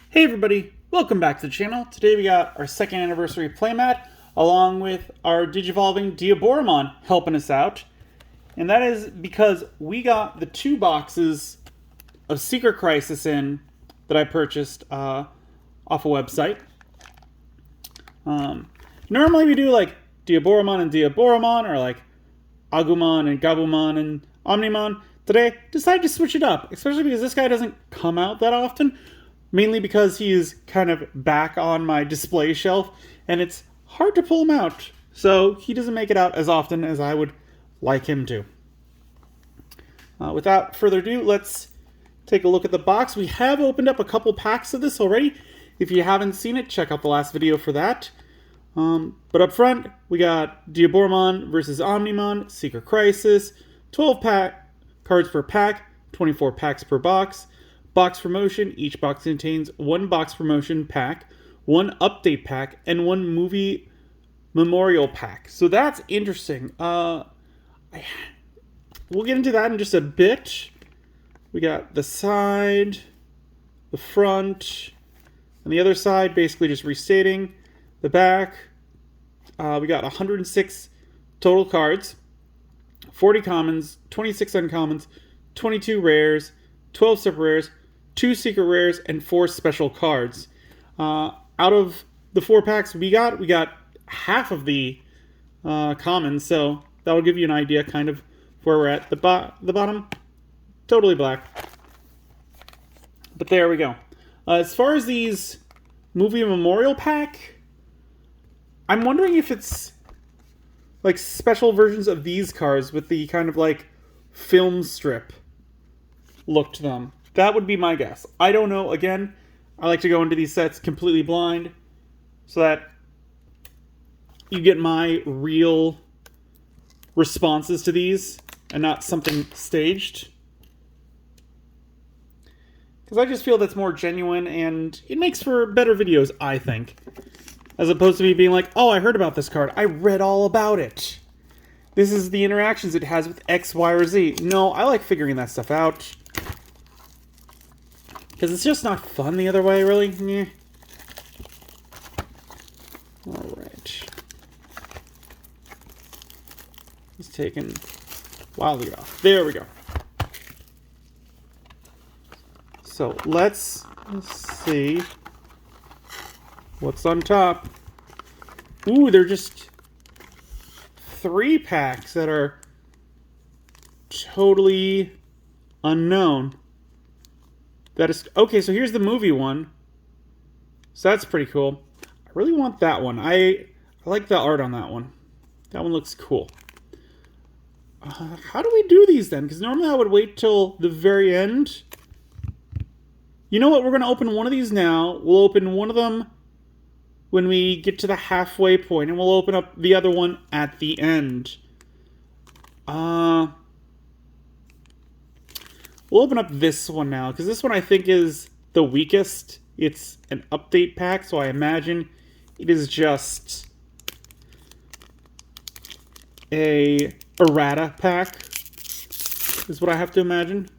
Hey everybody, welcome back to the channel. Today we got our second anniversary playmat along with our Digivolving Diaboromon helping us out. And that is because we got the 2 boxes of Secret Crisis in that I purchased off a website. Normally we do like Diaboromon and Diaboromon, or like Agumon and Gabumon and Omnimon. Today, decided to switch it up, especially because this guy doesn't come out that often. Mainly because he is kind of back on my display shelf, and it's hard to pull him out. So he doesn't make it out as often as I would like him to. Without further ado, let's take a look at the box. We have opened up a couple packs of this already. If you haven't seen it, check out the last video for that. But up front, we got Diaboromon versus Omnimon, Secret Crisis, 12 cards per pack, 24 packs per box. Box promotion, each box contains 1 box promotion pack, 1 update pack, and 1 movie memorial pack. So that's interesting. We'll get into that in just a bit. We got the side, the front, and the other side basically just restating the back. We got 106 total cards, 40 commons, 26 uncommons, 22 rares, 12 super rares, 2 secret rares, and 4 special cards. Out of the 4 packs we got half of the commons, so that'll give you an idea kind of where we're at. The bottom, totally black. But there we go. As far as these movie memorial pack, I'm wondering if it's like special versions of these cards with the kind of like film strip look to them. That would be my guess. I don't know. Again, I like to go into these sets completely blind so that you get my real responses to these and not something staged. Because I just feel that's more genuine and it makes for better videos, I think. As opposed to me being like, oh, I heard about this card. I read all about it. This is the interactions it has with X, Y, or Z. No, I like figuring that stuff out. Because it's just not fun the other way, really. Yeah. Alright. It's taken wildly off. There we go. So let's see what's on top. Ooh, they're just 3 packs that are totally unknown. That is okay. So here's the movie one. So that's pretty cool. I really want that one. I like the art on that one. That one looks cool. How do we do these then? Because normally I would wait till the very end. You know what? We're going to open one of these now. We'll open one of them when we get to the halfway point, and we'll open up the other one at the end. We'll open up this one now, because this one I think is the weakest. It's an update pack, so I imagine it is just a errata pack, is what I have to imagine.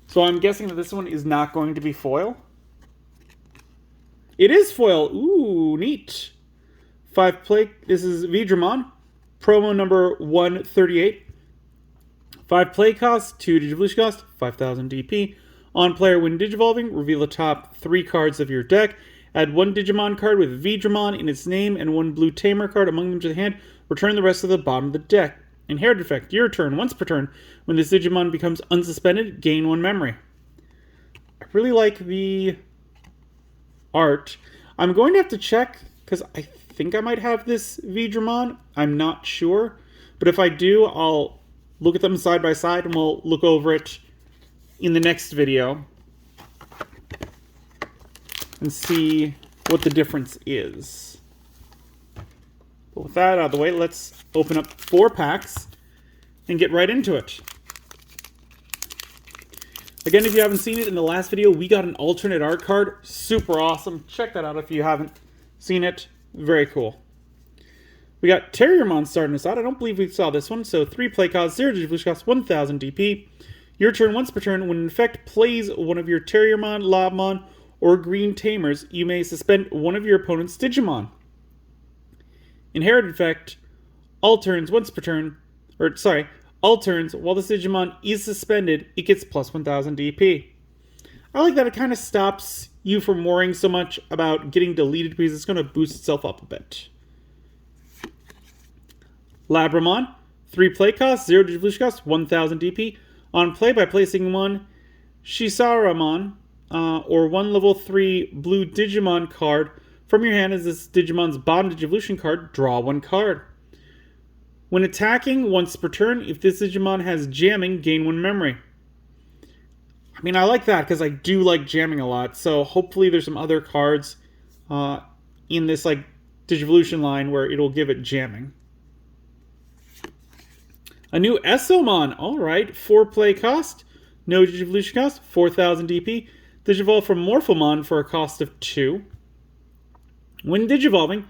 So I'm guessing that this one is not going to be foil. It is foil. Ooh, neat. 5 play. This is Digimon, promo number 138. 5 play cost, 2 Digivolution cost, 5,000 DP. On player when Digivolving, reveal the top 3 cards of your deck. Add 1 Digimon card with Digimon in its name and 1 blue Tamer card among them to the hand. Return the rest to the bottom of the deck. Inherit effect, your turn, once per turn. When this Digimon becomes unsuspended, gain 1 memory. I really like the art. I'm going to have to check, because I think I might have this Digimon. I'm not sure. But if I do, I'll look at them side by side, and we'll look over it in the next video and see what the difference is. But with that out of the way, let's open up 4 packs and get right into it. Again, if you haven't seen it, in the last video, we got an alternate art card. Super awesome. Check that out if you haven't seen it. Very cool. We got Terriermon starting us out. I don't believe we saw this one. So 3 play cost, 0 Digivolution cost, 1,000 DP. Your turn once per turn. When an effect plays one of your Terriermon, Lobmon, or green tamers, you may suspend one of your opponent's Digimon. Inherited effect, all turns once per turn, all turns while this Digimon is suspended, it gets plus 1000 DP. I like that it kind of stops you from worrying so much about getting deleted because it's going to boost itself up a bit. Labramon, 3 play cost, 0 Digivolution cost, 1000 DP. On play by placing one Shisaramon or one level 3 blue Digimon card from your hand as this Digimon's bottom Digivolution card, draw one card. When attacking once per turn, if this Digimon has jamming, gain 1 memory. I mean, I like that because I do like jamming a lot, so hopefully there's some other cards in this like Digivolution line where it'll give it jamming. A new Esomon, alright, 4 play cost, no Digivolution cost, 4000 DP. Digivolve from Morphomon for a cost of 2. When Digivolving,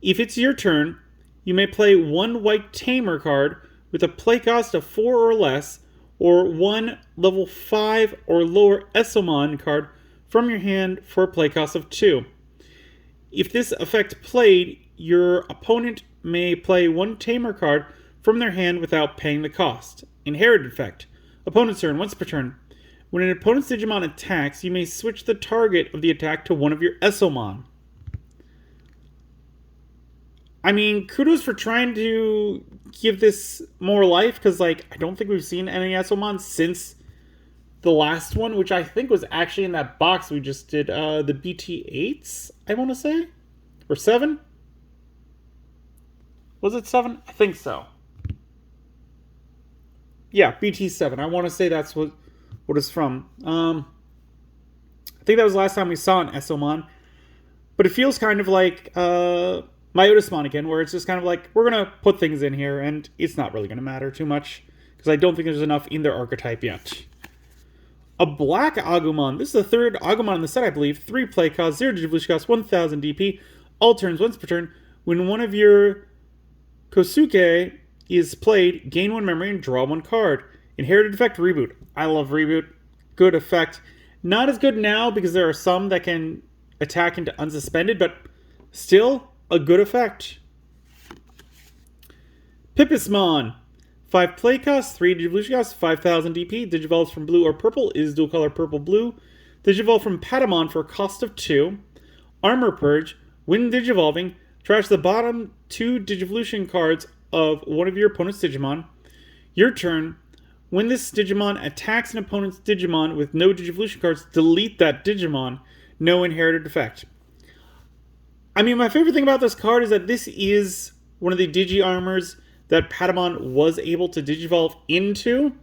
if it's your turn, you may play 1 white Tamer card with a play cost of 4 or less, or 1 level 5 or lower Esomon card from your hand for a play cost of 2. If this effect played, your opponent may play 1 Tamer card from their hand without paying the cost. Inherited effect. Opponent's turn, once per turn. When an opponent's Digimon attacks, you may switch the target of the attack to one of your Esomon. I mean, kudos for trying to give this more life, because, I don't think we've seen any Esomon since the last one, which I think was actually in that box we just did, the BT8s, I want to say? Or 7? Was it 7? I think so. Yeah, BT7. I want to say that's what it's from. I think that was the last time we saw an Esomon. But it feels kind of like Myotismon again, where it's just kind of like, we're going to put things in here, and it's not really going to matter too much, because I don't think there's enough in their archetype yet. A black Agumon. This is the third Agumon in the set, I believe. 3 play cost, 0 Digivolution cost, 1000 DP. All turns once per turn. When one of your Kosuke is played, gain 1 memory and draw 1 card. Inherited effect, Reboot. I love Reboot. Good effect. Not as good now because there are some that can attack into unsuspended, but still a good effect. Pipismon. 5 play cost, 3 Digivolution cost, 5000 DP. Digivolves from blue or purple, is dual color purple-blue. Digivolve from Patamon for a cost of 2. Armor Purge. When Digivolving, trash the bottom 2 Digivolution cards of one of your opponent's Digimon. Your turn. When this Digimon attacks an opponent's Digimon with no Digivolution cards, delete that Digimon. No inherited effect. I mean, my favorite thing about this card is that this is one of the Digi-Armors that Patamon was able to Digivolve into,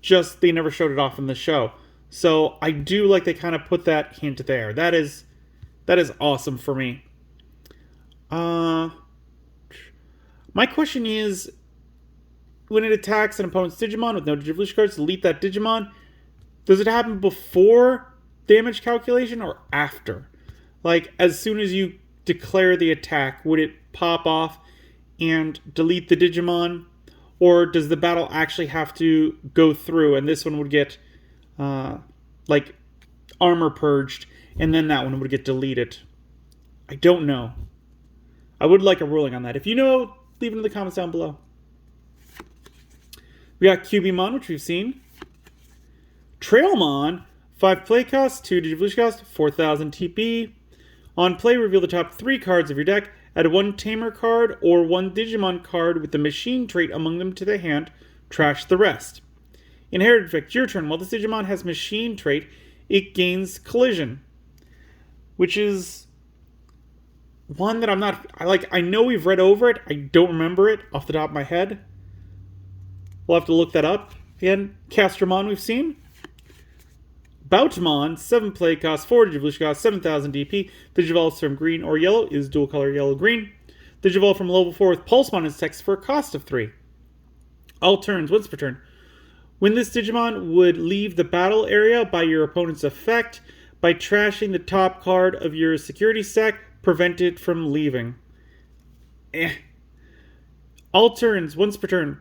just they never showed it off in the show. So I do like they kind of put that hint there. That is awesome for me. My question is, when it attacks an opponent's Digimon with no Digivolution cards, delete that Digimon. Does it happen before damage calculation or after? Like, as soon as you declare the attack, would it pop off and delete the Digimon? Or does the battle actually have to go through and this one would get, armor purged, and then that one would get deleted? I don't know. I would like a ruling on that. If you know, leave it in the comments down below. We got Cubimon, which we've seen. Trailmon, 5 play cost, 2 Digivolution cost, 4000 TP. On play, reveal the top 3 cards of your deck. Add 1 Tamer card or 1 Digimon card with the machine trait among them to the hand. Trash the rest. Inherited effect, your turn. While this Digimon has machine trait, it gains collision. Which is one that I'm not... I know we've read over it. I don't remember it off the top of my head. We'll have to look that up. Again, Castromon we've seen. Boutimon, 7 play cost, 4 Digivolution cost, 7000 DP. Digivolves from green or yellow, is dual color yellow-green. Digivolve from level 4 with Pulsemon is text for a cost of 3. All turns, once per turn. When this Digimon would leave the battle area by your opponent's effect, by trashing the top card of your security stack, prevent it from leaving. All turns, once per turn.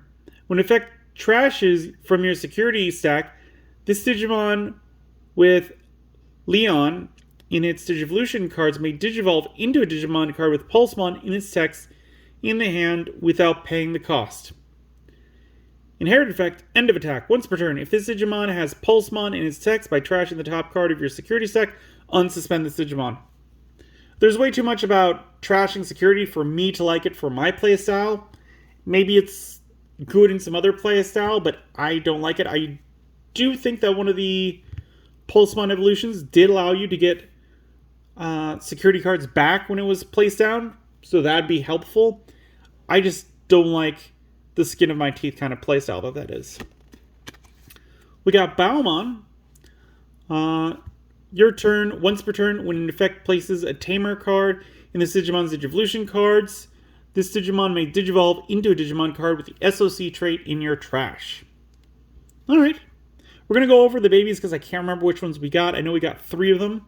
When effect trashes from your security stack, this Digimon with Leon in its Digivolution cards may Digivolve into a Digimon card with Pulsemon in its text in the hand without paying the cost. Inherited effect, end of attack, once per turn. If this Digimon has Pulsemon in its text, by trashing the top card of your security stack, unsuspend this Digimon. There's way too much about trashing security for me to like it for my playstyle. Maybe it's good in some other playstyle, but I don't like it. I do think that one of the Pulsemon evolutions did allow you to get security cards back when it was placed down, so that'd be helpful. I just don't like the skin of my teeth kind of playstyle that is. We got Baumon. Your turn, once per turn, when an effect places a Tamer card in this Digimon's Digivolution cards, this Digimon may Digivolve into a Digimon card with the SOC trait in your trash. Alright. We're going to go over the babies because I can't remember which ones we got. I know we got 3 of them.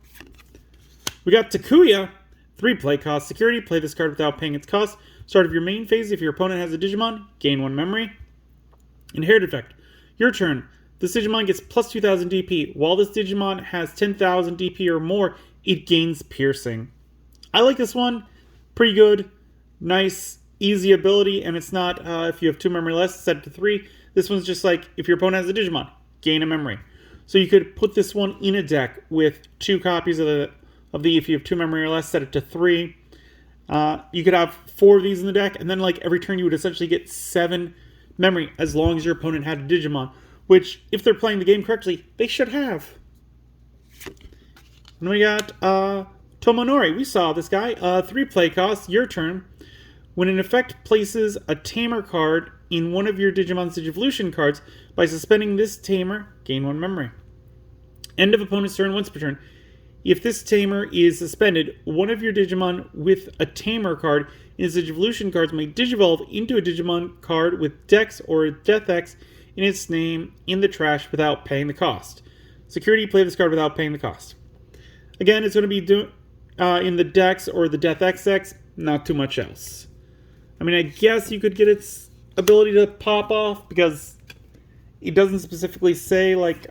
We got Takuya. 3 play cost. Security. Play this card without paying its cost. Start of your main phase. If your opponent has a Digimon, gain 1 memory. Inherited effect. Your turn. This Digimon gets plus 2,000 DP. While this Digimon has 10,000 DP or more, it gains piercing. I like this one. Pretty good. Nice, easy ability. And it's not, if you have 2 memory less, set it to 3. This one's just like, if your opponent has a Digimon, gain a memory. So you could put this one in a deck with 2 copies of the if you have 2 memory or less, set it to 3. You could have 4 of these in the deck, and then like every turn you would essentially get 7 memory as long as your opponent had a Digimon, which if they're playing the game correctly, they should have. And we got Tomonori. We saw this guy. 3 play costs. Your turn. When an effect places a Tamer card in one of your Digimon's Digivolution cards, by suspending this Tamer, gain 1 memory. End of opponent's turn, once per turn. If this Tamer is suspended, one of your Digimon with a Tamer card in its Digivolution cards may Digivolve into a Digimon card with Dex or Death X in its name in the trash without paying the cost. Security, play this card without paying the cost. Again, it's going to be in the Dex or the Death XX, not too much else. I mean, I guess you could get its ability to pop off because it doesn't specifically say, like,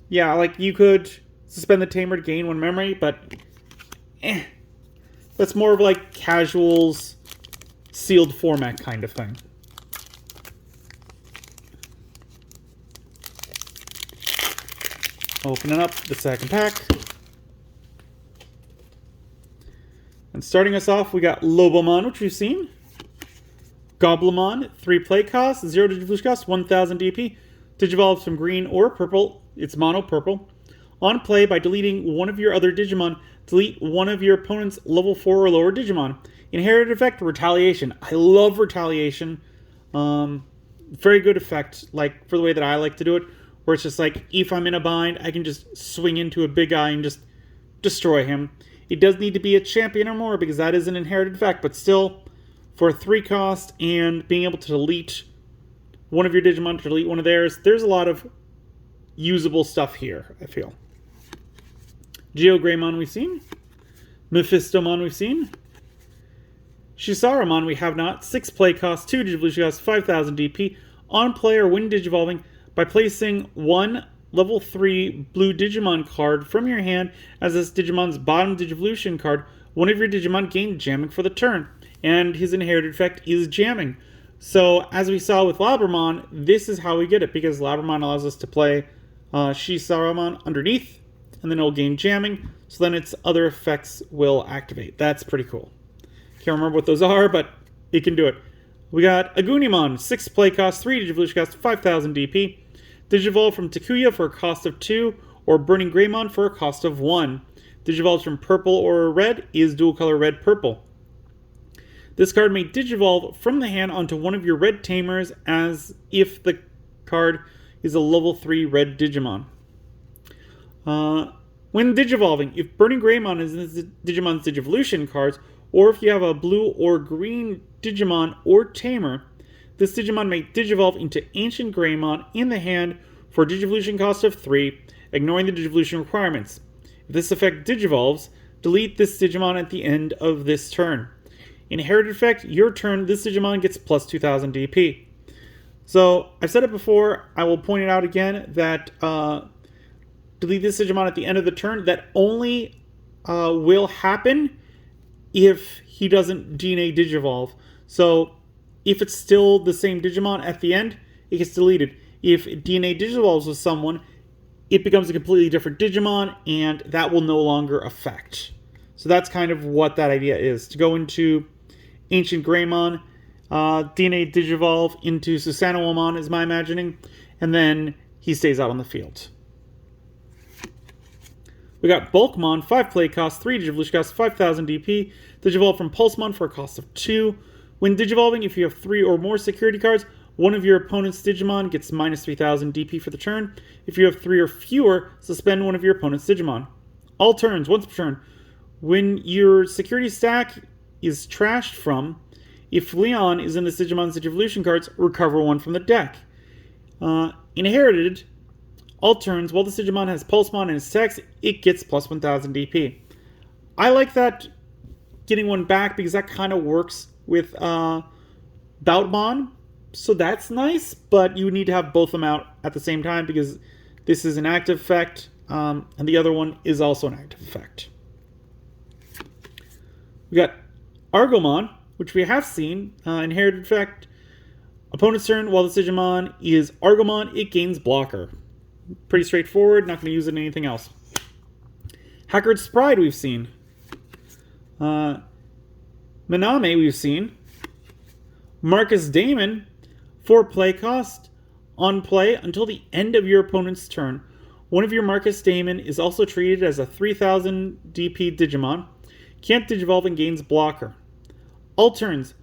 yeah, like you could suspend the Tamer to gain 1 memory, but that's more of like casuals, sealed format kind of thing. Opening up the second pack. And starting us off, we got Lobomon, which we've seen. Goblimon, 3 play cost, 0 Digivolution cost, 1,000 DP. Digivolves from green or purple. It's mono purple. On play, by deleting one of your other Digimon, delete one of your opponent's level 4 or lower Digimon. Inherited effect, Retaliation. I love Retaliation. Very good effect, like for the way that I like to do it, where it's just like, if I'm in a bind, I can just swing into a big guy and just destroy him. It does need to be a champion or more because that is an inherited effect, but still, for 3 cost and being able to delete one of your Digimon to delete one of theirs, there's a lot of usable stuff here, I feel. Geogreymon we've seen. Mephistomon we've seen. Shisaramon we have not. 6 play cost, 2 Digivolution cost, 5,000 DP. On play or when Digivolving, by placing 1 level 3 blue Digimon card from your hand as this Digimon's bottom Digivolution card, one of your Digimon gained jamming for the turn. And his inherited effect is jamming. So, as we saw with Labramon, this is how we get it, because Labramon allows us to play Shisaramon underneath, and then it'll gain jamming, so then its other effects will activate. That's pretty cool. Can't remember what those are, but it can do it. We got Agunimon, 6 play cost, 3 Digivolution cost, 5,000 DP. Digivolve from Takuya for a cost of 2, or Burning Greymon for a cost of 1. Digivolves from purple or red is dual color red-purple. This card may Digivolve from the hand onto one of your red Tamers as if the card is a level 3 red Digimon. When Digivolving, if Burning Greymon is in Digimon's Digivolution cards, or if you have a blue or green Digimon or Tamer, this Digimon may Digivolve into Ancient Greymon in the hand for a Digivolution cost of 3, ignoring the Digivolution requirements. If this effect Digivolves, delete this Digimon at the end of this turn. Inherited effect, your turn, this Digimon gets plus 2,000 DP. So, I've said it before, I will point it out again, that delete this Digimon at the end of the turn. That only will happen if he doesn't DNA Digivolve. So if it's still the same Digimon at the end, it gets deleted. If DNA Digivolves with someone, it becomes a completely different Digimon, and that will no longer affect. So that's kind of what that idea is. To go into Ancient Greymon, DNA Digivolve into Susanowomon is my imagining, and then he stays out on the field. We got Bulkmon, 5 play cost, 3 Digivolution cost, 5,000 DP. Digivolve from Pulsemon for a cost of 2. When Digivolving, if you have 3 or more security cards, one of your opponent's Digimon gets minus 3,000 DP for the turn. If you have 3 or fewer, suspend one of your opponent's Digimon. All turns, once per turn. When your security stack is trashed from, if Leon is in the Digimon's Digivolution cards, recover 1 from the deck. Inherited, all turns, while the Digimon has Pulsemon in its text, it gets plus 1,000 DP. I like getting one back because that kind of works with Boutmon. So that's nice, but you need to have both of them out at the same time because this is an active effect, and the other one is also an active effect. We got Argomon, which we have seen, inherited effect. Opponent's turn, while the Digimon is Argomon, it gains blocker. Pretty straightforward, not going to use it in anything else. Hackard's Pride we've seen. Miname we've seen. Marcus Damon, 4 play cost. On play, until the end of your opponent's turn, one of your Marcus Damon is also treated as a 3,000 DP Digimon. Can't Digivolve and gains blocker. All turns,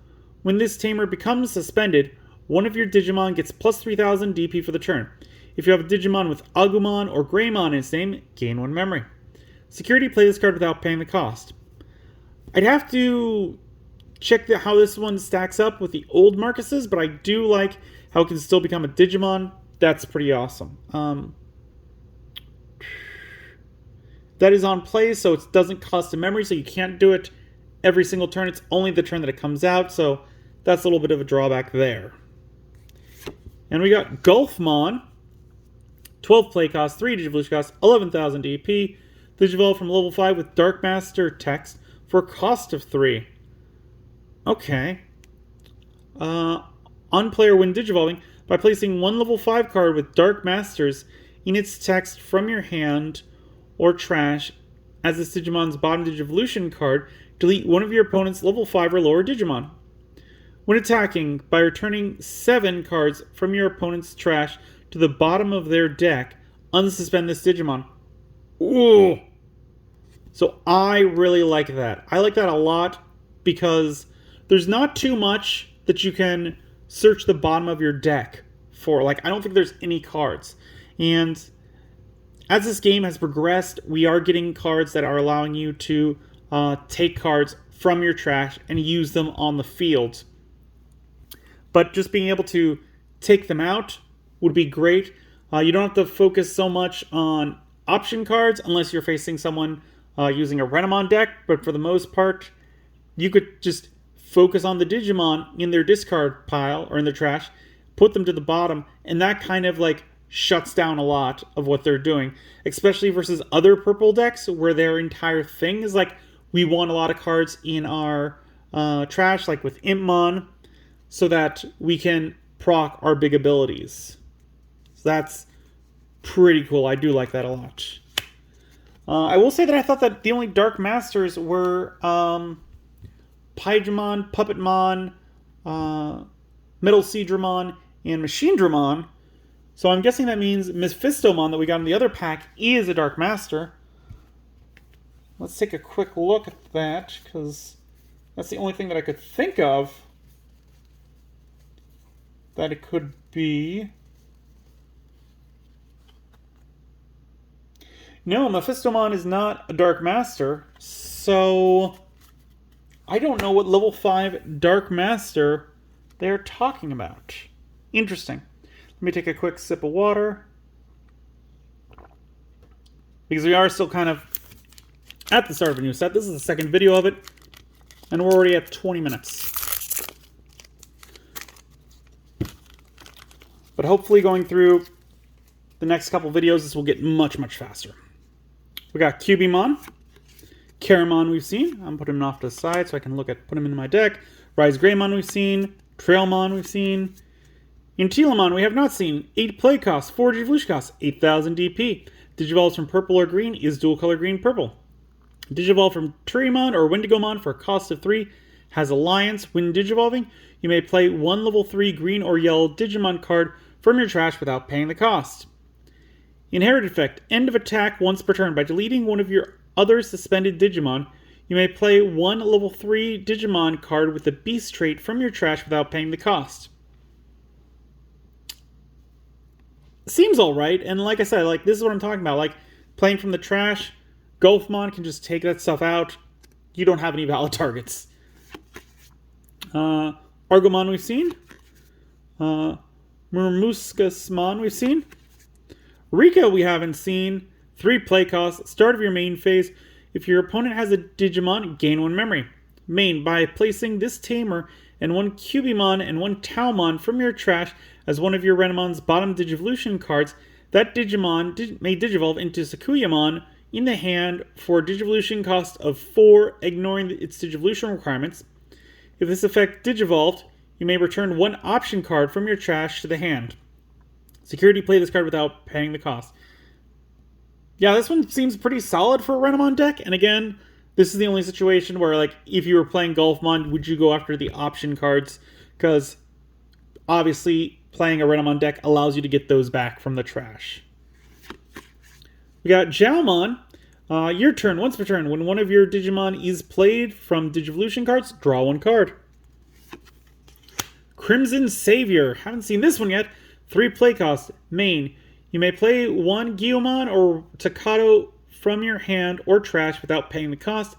when this tamer becomes suspended, one of your Digimon gets plus 3,000 DP for the turn. If you have a Digimon with Agumon or Greymon in its name, gain 1 memory. Security, play this card without paying the cost. I'd have to check how this one stacks up with the old Marcuses, but I do like how it can still become a Digimon. That's pretty awesome. That is on play, so it doesn't cost a memory, so you can't do it every single turn. It's only the turn that it comes out, so that's a little bit of a drawback there. And we got Gulfmon. 12 play cost, 3 Digivolution cost, 11,000 DP. Digivolve from level 5 with Dark Master text for a cost of 3. Okay. On player when Digivolving, by placing one level 5 card with Dark Masters in its text from your hand or trash as this Digimon's bottom Digivolution card, delete one of your opponent's level 5 or lower Digimon. When attacking, by returning 7 cards from your opponent's trash to the bottom of their deck, unsuspend this Digimon. Ooh! So I really like that. I like that a lot because there's not too much that you can search the bottom of your deck for. Like, I don't think there's any cards. And as this game has progressed, we are getting cards that are allowing you to take cards from your trash and use them on the field. But just being able to take them out would be great. You don't have to focus so much on option cards unless you're facing someone using a Renamon deck. But for the most part, you could just focus on the Digimon in their discard pile or in their trash, put them to the bottom, and that kind of like shuts down a lot of what they're doing, especially versus other purple decks where their entire thing is like, we want a lot of cards in our trash, like with Impmon, so that we can proc our big abilities. So that's pretty cool. I do like that a lot. I will say that I thought that the only Dark Masters were Paijamon, Puppetmon, Metal Seedramon, and Machinedramon. So I'm guessing that means Mephistomon that we got in the other pack is a Dark Master. Let's take a quick look at that, because that's the only thing that I could think of that it could be. No, Mephistomon is not a Dark Master, so I don't know what level 5 Dark Master they're talking about. Interesting. Let me take a quick sip of water, because we are still kind of at the start of a new set. This is the second video of it, and we're already at 20 minutes. But hopefully going through the next couple videos, this will get much, much faster. We got Cubimon, Caramon we've seen. I'm putting him off to the side so I can put him in my deck. Rise Greymon we've seen. Trailmon we've seen. Intilamon we have not seen. 8 play costs, 4 Digivolution costs, 8,000 DP. Digivolves from purple or green is dual color green-purple. Digivolve from Turimon or Wendigomon for a cost of 3 has Alliance. When Digivolving, you may play 1 level 3 green or yellow Digimon card from your trash without paying the cost. Inherited effect. End of attack once per turn. By deleting one of your other suspended Digimon, you may play 1 level 3 Digimon card with the Beast trait from your trash without paying the cost. Seems alright, and like I said, this is what I'm talking about. Playing from the trash, Golfmon can just take that stuff out. You don't have any valid targets. Argomon we've seen. Murmuscusmon we've seen. Rika we haven't seen. 3 play costs. Start of your main phase. If your opponent has a Digimon, gain 1 memory. Main, by placing this Tamer and 1 Cubimon and 1 Taumon from your trash as one of your Renamon's bottom Digivolution cards, that Digimon may Digivolve into Sakuyamon in the hand for a Digivolution cost of 4, ignoring its Digivolution requirements. If this effect Digivolved, you may return 1 option card from your trash to the hand. Security, play this card without paying the cost. Yeah, this one seems pretty solid for a Renamon deck, and again, this is the only situation where, if you were playing Golfmon, would you go after the option cards? Because, obviously, playing a Renamon deck allows you to get those back from the trash. We got Xiaomon. Your turn, once per turn. When one of your Digimon is played from Digivolution cards, draw 1 card. Crimson Savior. Haven't seen this one yet. 3 play cost. Main. You may play 1 Guiomon or Takato from your hand or trash without paying the cost.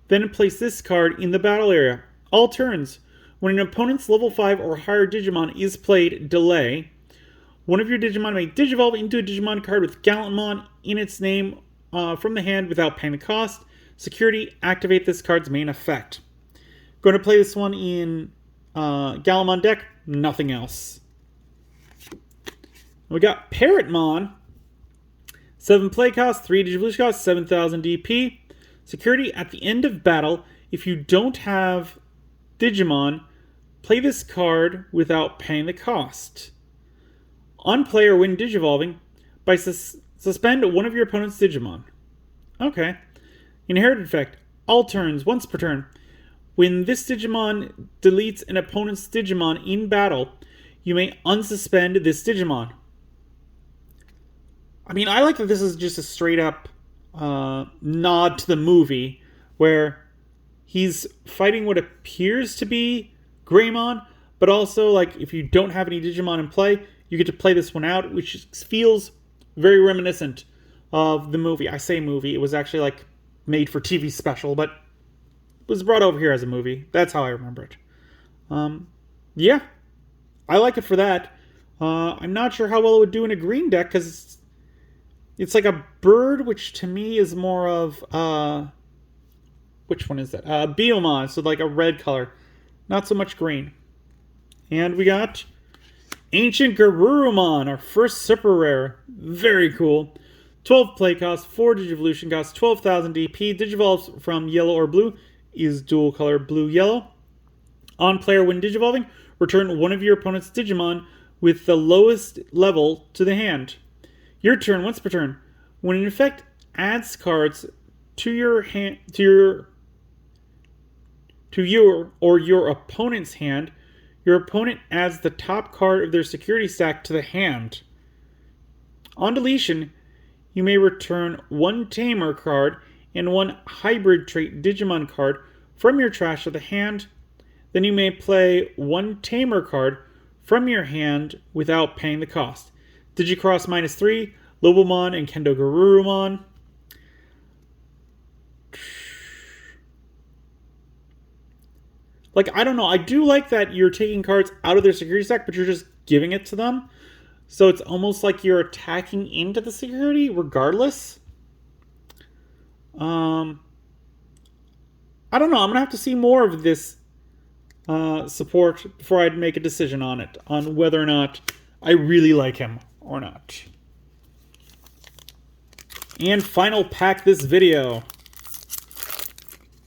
Then place this card in the battle area. All turns. When an opponent's level 5 or higher Digimon is played, delay. One of your Digimon may Digivolve into a Digimon card with Gallantmon in its name from the hand without paying the cost. Security, activate this card's main effect. Going to play this one in Gallantmon deck, nothing else. We got Parrotmon. 7 play cost, 3 Digivolution cost, 7,000 DP. Security, at the end of battle, if you don't have Digimon, play this card without paying the cost. On play or when Digivolving, by suspend one of your opponent's Digimon. Okay. Inherited effect. All turns, once per turn. When this Digimon deletes an opponent's Digimon in battle, you may unsuspend this Digimon. I mean, I like that this is just a straight up nod to the movie where he's fighting what appears to be Greymon, but also, if you don't have any Digimon in play, you get to play this one out, which feels very reminiscent of the movie. I say movie, it was actually, made for TV special, but it was brought over here as a movie. That's how I remember it. Yeah, I like it for that. I'm not sure how well it would do in a green deck, because it's like a bird, which to me is more of, which one is that? Biomon, so a red color. Not so much green. And we got Ancient Garurumon, our first super rare. Very cool. 12 play cost, 4 Digivolution cost, 12,000 DP. Digivolves from yellow or blue is dual color blue-yellow. On player, when Digivolving, return one of your opponent's Digimon with the lowest level to the hand. Your turn, once per turn. When an effect adds cards to your hand, to your or your opponent's hand, your opponent adds the top card of their security stack to the hand. On deletion, you may return 1 Tamer card and 1 hybrid trait Digimon card from your trash to the hand. Then you may play 1 Tamer card from your hand without paying the cost. Digicross -3, Lobomon and Kendo Garurumon. I don't know. I do like that you're taking cards out of their security stack, but you're just giving it to them. So it's almost like you're attacking into the security regardless. I don't know. I'm going to have to see more of this support before I'd make a decision on it, on whether or not I really like him or not. And final pack this video.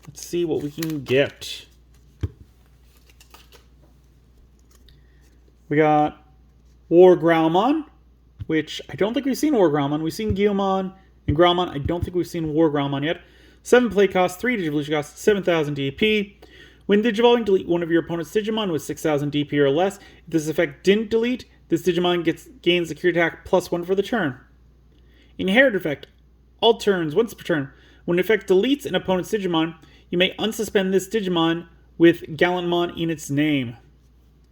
Let's see what we can get. We got War Growlmon, which I don't think we've seen War Growlmon. We've seen Guilmon and Growlmon. I don't think we've seen War Growlmon yet. 7 play cost, 3 Digivolution cost, 7,000 DP. When Digivolving, delete one of your opponent's Digimon with 6,000 DP or less. If this effect didn't delete, this Digimon gains Security Attack +1 for the turn. Inherit effect. All turns, once per turn. When the effect deletes an opponent's Digimon, you may unsuspend this Digimon with Gallantmon in its name.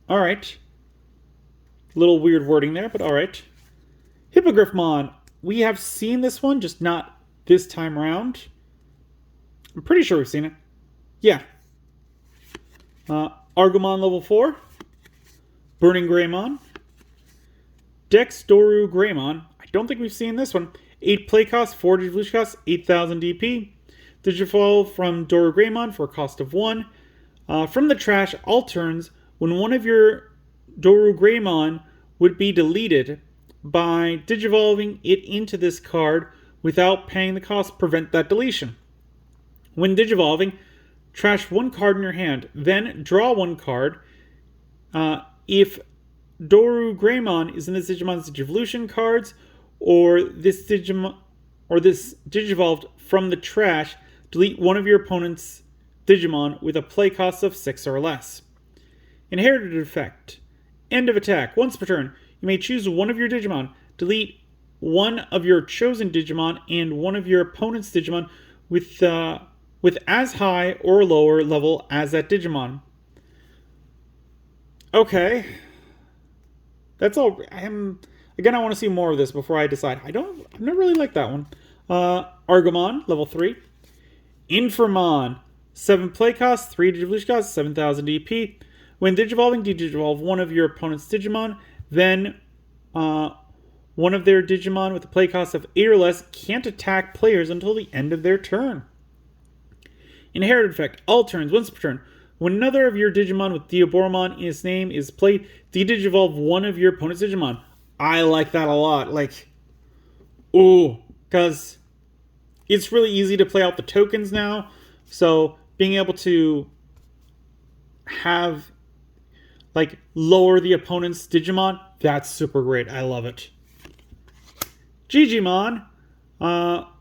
Alright. Little weird wording there, but alright. Hippogriffmon. We have seen this one, just not this time around. I'm pretty sure we've seen it. Yeah. Argomon level 4. Burning Greymon. Dex Doru Greymon. I don't think we've seen this one. 8 play cost, 4 Digivolution cost, 8,000 DP. Digivolve from Doru Greymon for a cost of 1. From the trash, all turns, when one of your Doru Greymon would be deleted, by Digivolving it into this card without paying the cost, prevent that deletion. When Digivolving, trash 1 card in your hand, then draw 1 card. If Doru Greymon is in this Digimon's Digivolution cards, or this Digivolved from the trash, delete one of your opponent's Digimon with a play cost of 6 or less. Inherited effect. End of attack. Once per turn, you may choose one of your Digimon. Delete one of your chosen Digimon and one of your opponent's Digimon with as high or lower level as that Digimon. Okay. That's all. Again, I want to see more of this before I decide. I've never really liked that one. Argomon, level 3. Infamon, 7 play cost, 3 Digivolution cost, 7,000 DP. When Digivolving, Digivolve one of your opponent's Digimon. Then, one of their Digimon with a play cost of 8 or less can't attack players until the end of their turn. Inherited effect. All turns, once per turn. When another of your Digimon with Diaboromon in its name is played, de-Digivolve one of your opponent's Digimon. I like that a lot. Because it's really easy to play out the tokens now. So being able to have, lower the opponent's Digimon, that's super great. I love it. Digimon,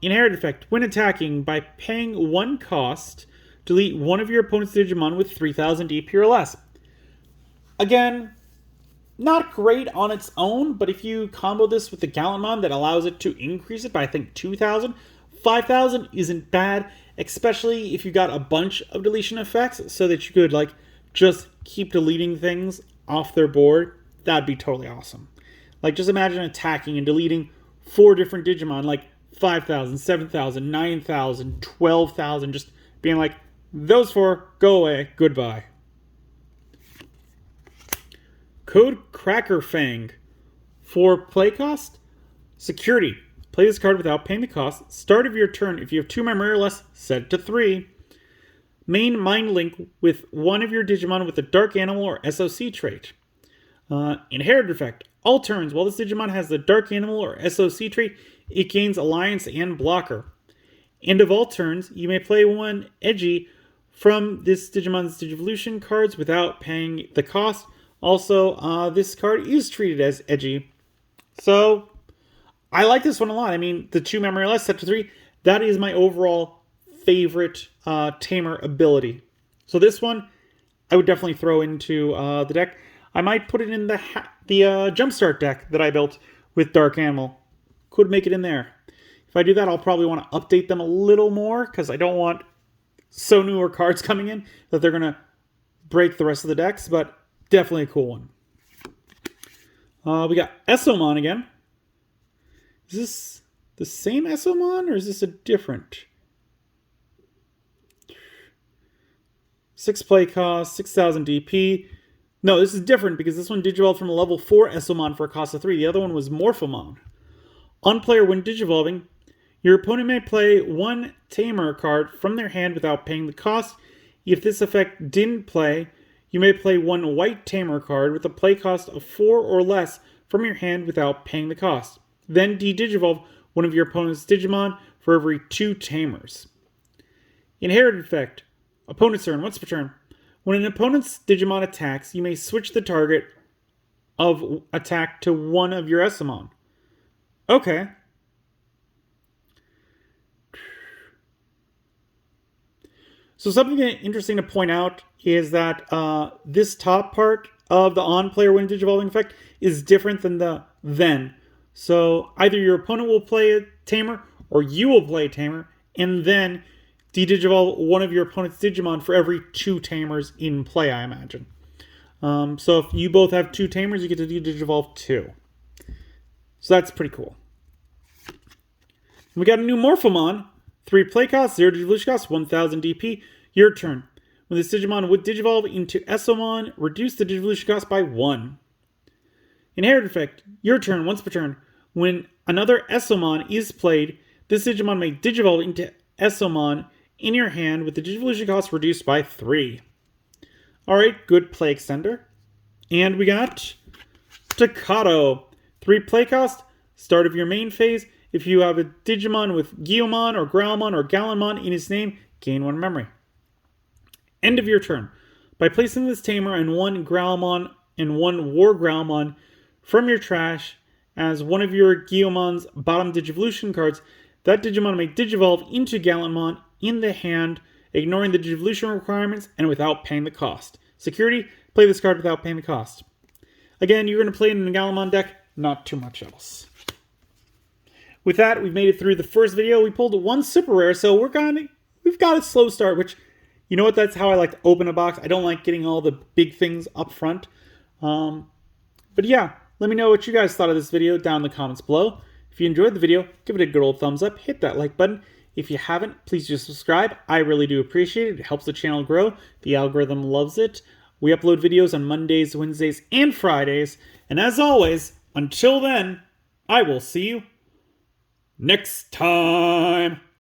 inherited effect. When attacking, by paying 1 cost, delete one of your opponent's Digimon with 3,000 DP or less. Again, not great on its own, but if you combo this with the Gallantmon that allows it to increase it by, I think, 2,000, 5,000 isn't bad, especially if you got a bunch of deletion effects so that you could, just keep deleting things off their board. That'd be totally awesome. Just imagine attacking and deleting 4 different Digimon, 5,000, 7,000, 9,000, 12,000, just being those 4, go away, goodbye. Code Cracker Fang. 4 play cost. Security. Play this card without paying the cost. Start of your turn. If you have 2 memory or less, set it to 3. Main Mind Link with one of your Digimon with a Dark Animal or SOC trait. Inherited effect. All turns, while this Digimon has the Dark Animal or SOC trait, it gains Alliance and Blocker. End of all turns, you may play one Edgy from this Digimon's Digivolution cards without paying the cost. Also, this card is treated as Edgy. So, I like this one a lot. I mean, the 2 memory or less set to 3, that is my overall favorite Tamer ability. So this one, I would definitely throw into the deck. I might put it in the Jumpstart deck that I built with Dark Animal. Could make it in there. If I do that, I'll probably want to update them a little more because I don't want so newer cards coming in that they're going to break the rest of the decks, but definitely a cool one. We got Esomon again. Is this the same Esomon or is this a different? 6 play cost, 6,000 DP. No, this is different because this one Digivolved from a level 4 Esomon for a cost of 3. The other one was Morphomon. On player, when Digivolving, your opponent may play 1 Tamer card from their hand without paying the cost. If this effect didn't play, you may play 1 White Tamer card with a play cost of 4 or less from your hand without paying the cost. Then de-Digivolve one of your opponent's Digimon for every 2 Tamers. Inherited effect. Opponent's turn. Once per turn. When an opponent's Digimon attacks, you may switch the target of attack to one of your Esomon. Okay. So something interesting to point out is that this top part of the on player when digivolving effect is different than the then. So either your opponent will play a Tamer or you will play a Tamer and then de-digivolve one of your opponent's Digimon for every 2 Tamers in play, I imagine. So if you both have 2 Tamers, you get to de-digivolve 2. So that's pretty cool. We got a new Morphomon. 3 play cost, 0 digivolution cost, 1000 DP. Your turn. When this Digimon would digivolve into Esomon, reduce the digivolution cost by 1. Inherited effect. Your turn, once per turn. When another Esomon is played, this Digimon may digivolve into Esomon in your hand with the digivolution cost reduced by 3. Alright, good play extender. And we got Takato. 3 play cost, start of your main phase. If you have a Digimon with Gyomon or Growlmon or Gallonmon in his name, gain 1 memory. End of your turn. By placing this Tamer and 1 Growlmon and 1 War Growlmon from your trash as one of your Gyomon's bottom Digivolution cards, that Digimon may digivolve into Gallonmon in the hand, ignoring the Digivolution requirements and without paying the cost. Security, play this card without paying the cost. Again, you're going to play it in the Gallonmon deck, not too much else. With that, we've made it through the first video. We pulled 1 super rare, so we've got a slow start, which, you know what, that's how I like to open a box. I don't like getting all the big things up front. But yeah, let me know what you guys thought of this video down in the comments below. If you enjoyed the video, give it a good old thumbs up, hit that like button. If you haven't, please just subscribe. I really do appreciate it. It helps the channel grow. The algorithm loves it. We upload videos on Mondays, Wednesdays, and Fridays. And as always, until then, I will see you next time.